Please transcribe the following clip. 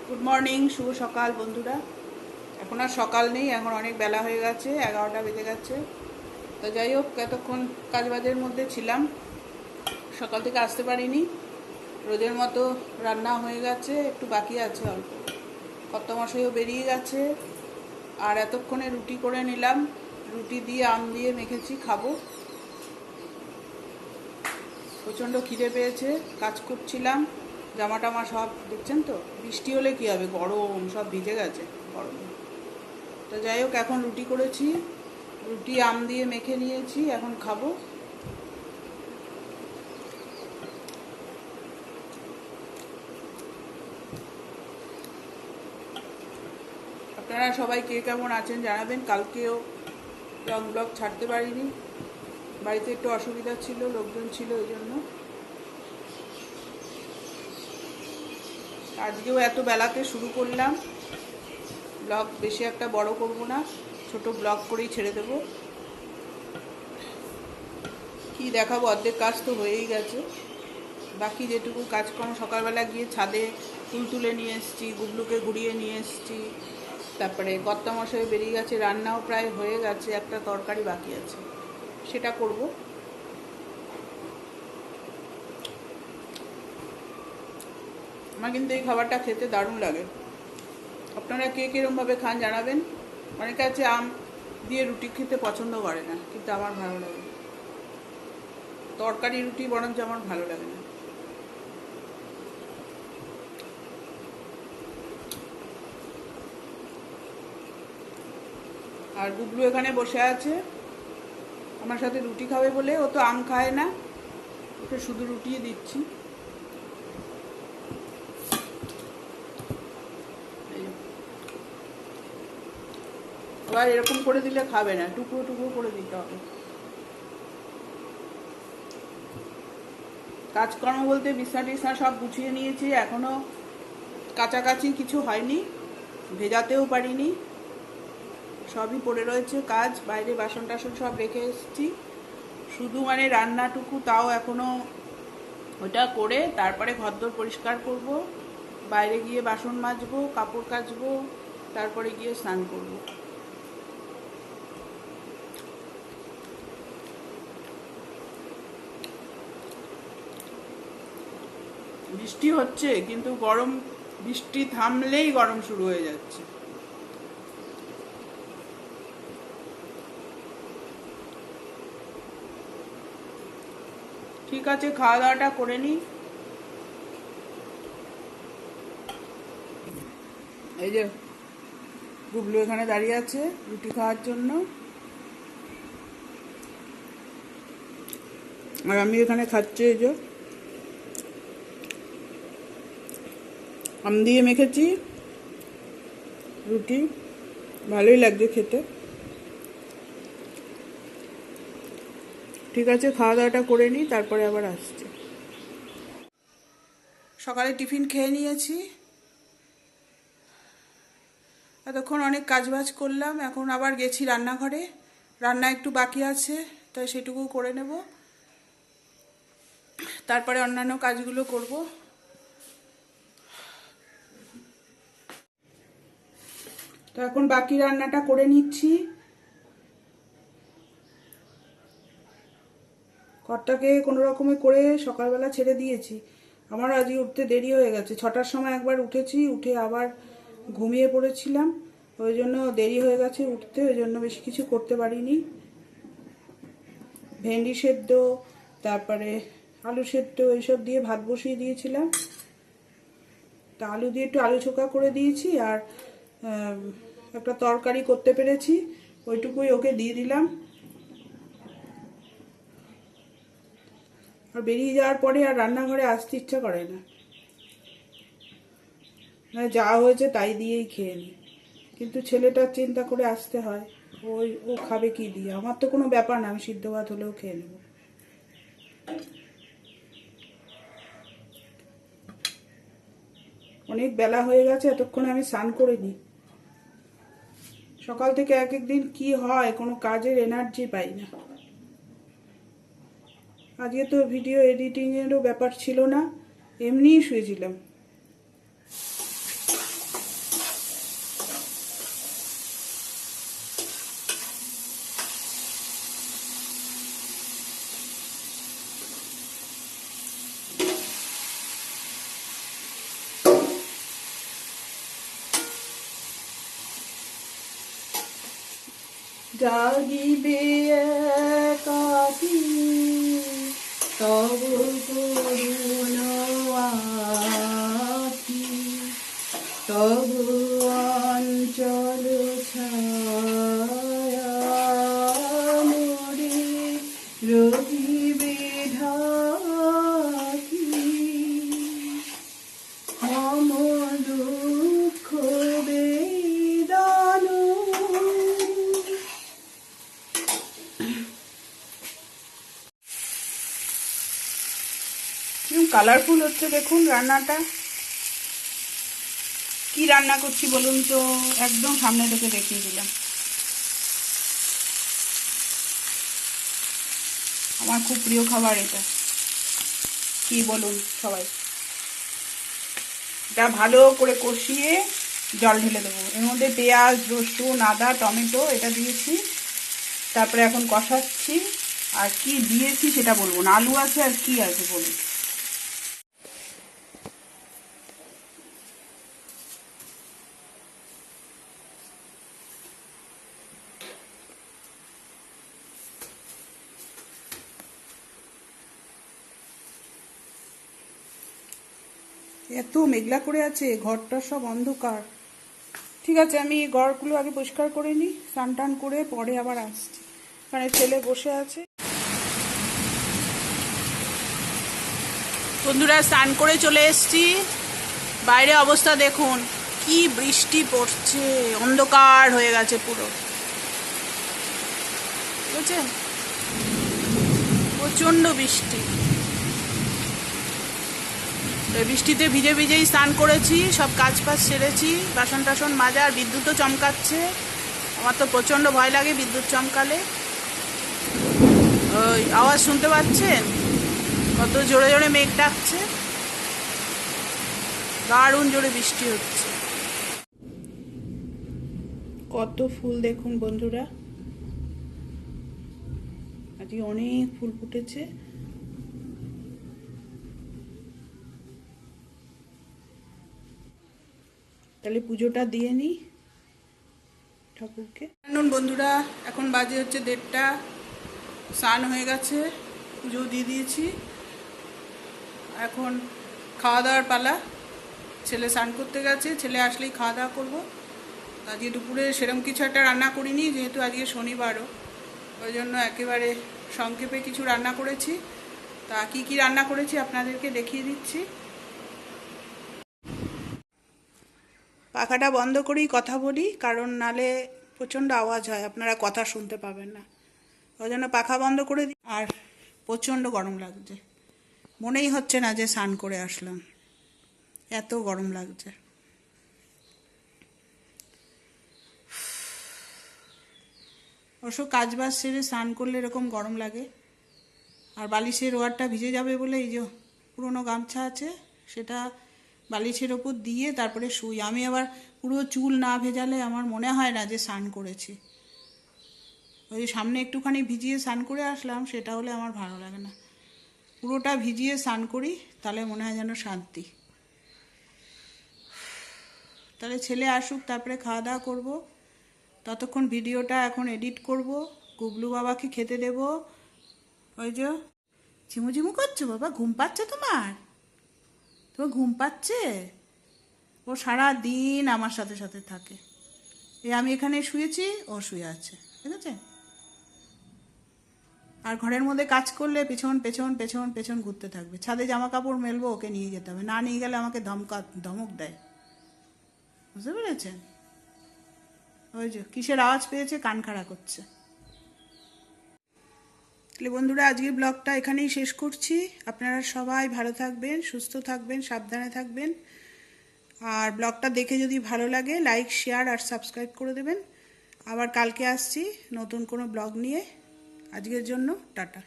Good morning, শুভ সকাল বন্ধুরা। এখন আর সকাল নেই, এখন অনেক বেলা হয়ে গেছে, 11টা বেজে গেছে। তো যাই হোক, এতক্ষণ কাজবাজের মধ্যে ছিলাম, সকাল থেকে আসতে পারিনি। রোজের মতো রান্না হয়ে গেছে, একটু বাকি আছে অল্প। কর্তামশাইও বেরিয়ে গেছে, আর এতক্ষণে রুটি করে নিলাম। রুটি দিয়ে আম দিয়ে মেখেছি, খাবো। প্রচণ্ড খিদে পেয়েছে, কাজ করছিলাম, জামা টামা সব দেখছেন তো। বৃষ্টি হলে কী হবে, গরম, সব ভিজে গেছে গরমে। তো যাই হোক, এখন রুটি করেছি, রুটি আম দিয়ে মেখে নিয়েছি, এখন খাবো। আপনারা সবাই কে কেমন আছেন জানাবেন। কালকেও লং ব্লগ ছাড়তে পারিনি, বাড়িতে একটু অসুবিধা ছিল, লোকজন ছিল, ওই জন্য। আজকেও এত বেলাতে শুরু করলাম ব্লগ, বেশি একটা বড় করব না, ছোট ব্লগ করেই ছেড়ে দেবো। কি দেখাবো, অর্ধেক কাজ তো হয়েই গেছে। বাকি যেটুকু কাজকর্ম, সকালবেলা গিয়ে ছাদে ফুল তুলে নিয়ে এসেছি, গুবলুকে ঘুরিয়ে নিয়ে এসেছি। তারপরে কর্তামশাই বেরিয়ে গেছে, রান্নাও প্রায় হয়ে গেছে, একটা তরকারি বাকি আছে, সেটা করব। আমার কিন্তু এই খাবারটা খেতে দারুণ লাগে। আপনারা কে কীরকমভাবে খান জানাবেন। অনেকে আছে আম দিয়ে রুটি খেতে পছন্দ করে না, কিন্তু আমার ভালো লাগে। তরকারি রুটি বরঞ্চ আমার ভালো লাগে না। আর গুবলু এখানে বসে আছে আমার সাথে রুটি খাবে বলে, ও তো আম খায় না, ওকে শুধু রুটিই দিচ্ছি। আবার এরকম করে দিলে খাবে না, টুকরো টুকরো করে দিতে হবে। কাজকর্ম বলতে বিছনা টিছনা সব গুছিয়ে নিয়েছি, এখনও কাছাকাছি কিছু হয়নি, ভেজাতেও পারিনি, সবই পড়ে রয়েছে কাজ। বাইরে বাসন টাসন সব রেখে এসেছি, শুধু মানে রান্নাটুকু, তাও এখনও ওটা করে তারপরে ঘরদোর পরিষ্কার করব, বাইরে গিয়ে বাসন মাজবো, কাপড় কাচবো, তারপরে গিয়ে স্নান করব। বৃষ্টি হচ্ছে কিন্তু গরম, বৃষ্টি থামলেই গরম শুরু হয়ে যাচ্ছে। ঠিক আছে, খাওয়া দাওয়াটা করে নিই। এই যে গুবলু এখানে দাঁড়িয়ে আছে রুটি খাওয়ার জন্য, আর আমি এখানে খাচ্ছি। এই যে আম দিয়ে মেখেছি রুটি, ভালোই লাগছে খেতে। ঠিক আছে, খাওয়া দাওয়াটা করে নিই, তারপরে আবার আসছি। সকালে টিফিন খেয়ে নিয়েছি, এতক্ষণ অনেক কাজবাজ করলাম, এখন আবার গেছি রান্নাঘরে, রান্না একটু বাকি আছে, তাই সেটুকু করে নেব, তারপরে অন্যান্য কাজগুলো করব। তো এখন বাকি রান্নাটা করে নিচ্ছি। কর্তাকে কোনো রকমে করে সকালবেলা ছেড়ে দিয়েছি, আমার আজকে উঠতে দেরি হয়ে গেছে। 6টার সময় একবার উঠেছি, উঠে আবার ঘুমিয়ে পড়েছিলাম, ওই জন্য দেরি হয়ে গেছে উঠতে, ওই জন্য বেশি কিছু করতে পারিনি। ভেন্ডি সেদ্ধ, তারপরে আলু সেদ্ধ, এইসব দিয়ে ভাত বসিয়ে দিয়েছিলাম। তা আলু দিয়ে একটু আলু চোখা করে দিয়েছি, আর একটা তরকারি করতে পেরেছি, ওইটুকুই ওকে দিয়ে দিলাম। আর বেরিয়ে যাওয়ার পরে আর রান্নাঘরে আসতে ইচ্ছা করে না, যা হয়েছে তাই দিয়েই খেয়ে নিই। কিন্তু ছেলেটার চিন্তা করে আসতে হয়, ও খাবে কি দিয়ে। আমার তো কোনো ব্যাপার না, আমি সিদ্ধ ভাত হলেও খেয়ে নেব। অনেক বেলা হয়ে গেছে, এতক্ষণে আমি স্নান করে নিই। সকাল থেকে এক একদিন কি হয়, কোনো কাজের এনার্জি পাই না। আজকে তো ভিডিও এডিটিংয়েরও ব্যাপার ছিল না, এমনিই শুয়েছিলাম। জাগিবে একাকী তব করুণ আঁখি, তব অঞ্চল ছায়া মোরে রহিবে ঢাকি, মম দুঃখ বেদন। কালারফুল হচ্ছে দেখুন রান্নাটা। কি রান্না করছি বলুন তো, একদম সামনে থেকে দেখিয়ে দিলাম। আমার খুব প্রিয় খাবার এটা, কি বলুন সবাই। এটা ভালো করে কষিয়ে জল ঢেলে দেবো। এর মধ্যে পেঁয়াজ, রসুন, আদা, টমেটো এটা দিয়েছি। তারপরে এখন কষাচ্ছি। আর কি দিয়েছি সেটা বলবো না, আলু আছে আর কি আছে বলুন। এত মেঘলা করে আছে, ঘরটা সব অন্ধকার। ঠিক আছে, আমি ঘরগুলো আগে পরিষ্কার করে নিই, স্নান টান করে পরে আবার আসছি। কারণ ছেলে বসে আছে। বন্ধুরা, স্নান করে চলে এসছি। বাইরে অবস্থা দেখুন, কি বৃষ্টি পড়ছে, অন্ধকার হয়ে গেছে পুরো, বুঝছেন? প্রচণ্ড বৃষ্টি। বৃষ্টিতে ভিজে ভিজেই স্নান করেছি, সব কাজ ফাজ সেরেছি, বাসন টাসন মাজা। আর বিদ্যুৎও চমকাচ্ছে। আমার তো প্রচণ্ড ভয় লাগে বিদ্যুৎ চমকালে। ওই আওয়াজ শুনতে পাচ্ছেন কত জোরে জোরে মেঘ ডাকছে, দারুণ জোরে বৃষ্টি হচ্ছে। কত ফুল দেখুন বন্ধুরা, আজকে অনেক ফুল ফুটেছে। তাহলে পুজোটা দিয়ে নিই ঠাকুরকে। বন্ধুরা, এখন বাজে হচ্ছে 1:30। স্নান হয়ে গেছে, পুজো দিয়ে দিয়েছি। এখন খাওয়া দাওয়ার পালা। ছেলে স্নান করতে গেছে, ছেলে আসলেই খাওয়া দাওয়া করবো। আজকে দুপুরে সেরকম কিছু একটা রান্না করিনি, যেহেতু আজকে শনিবারও, ওই জন্য একেবারে সংক্ষেপে কিছু রান্না করেছি। তা কি কি রান্না করেছি আপনাদেরকে দেখিয়ে দিচ্ছি। পাখাটা বন্ধ করেই কথা বলি, কারণ নালে প্রচণ্ড আওয়াজ হয়, আপনারা কথা শুনতে পাবেন না। ওই জন্য পাখা বন্ধ করে দিই। আর প্রচণ্ড গরম লাগছে, মনেই হচ্ছে না যে স্নান করে আসলাম, এত গরম লাগছে। অবশ্য কাজ বাজ সেরে স্নান করলে এরকম গরম লাগে। আর বালিশের ওয়ারটা ভিজে যাবে বলে এই যে পুরোনো গামছা আছে, সেটা বালিশের ওপর দিয়ে তারপরে শুই। আমি আবার পুরো চুল না ভেজালে আমার মনে হয় না যে স্নান করেছি। ওই সামনে একটুখানি ভিজিয়ে স্নান করে আসলাম, সেটা হলে আমার ভালো লাগে না। পুরোটা ভিজিয়ে স্নান করি, তাহলে মনে হয় যেন শান্তি। তাহলে ছেলে আসুক, তারপরে খাওয়া দাওয়া করবো। ততক্ষণ ভিডিওটা এখন এডিট করব, গুবলু বাবাকে খেতে দেব। ওই যে ঝিমু ঝিমু করছো বাবা, ঘুম পাচ্ছে তোমার? তোমার ঘুম পাচ্ছে? ও সারা দিন আমার সাথে সাথে থাকে। আমি এখানে শুয়েছি, ও শুয়ে আছে, ঠিক আছে? আর ঘরের মধ্যে কাজ করলে পেছন পেছন পেছন পেছন ঘুরতে থাকবে। ছাদে জামা কাপড় মেলবো, ওকে নিয়ে যেতে হবে, না নিয়ে গেলে আমাকে ধমক দেয়, বুঝতে পেরেছেন? ওই যে কিসের আওয়াজ পেয়েছে, কান খাড়া করছে। তাহলে বন্ধুরা, আজকের ব্লগটা এখানেই শেষ করছি। আপনারা সবাই ভালো থাকবেন, সুস্থ থাকবেন, সাবধানে থাকবেন। আর ব্লগটা দেখে যদি ভালো লাগে, লাইক, শেয়ার আর সাবস্ক্রাইব করে দেবেন। আবার কালকে আসছি নতুন কোনো ব্লগ নিয়ে। আজকের জন্য টাটা।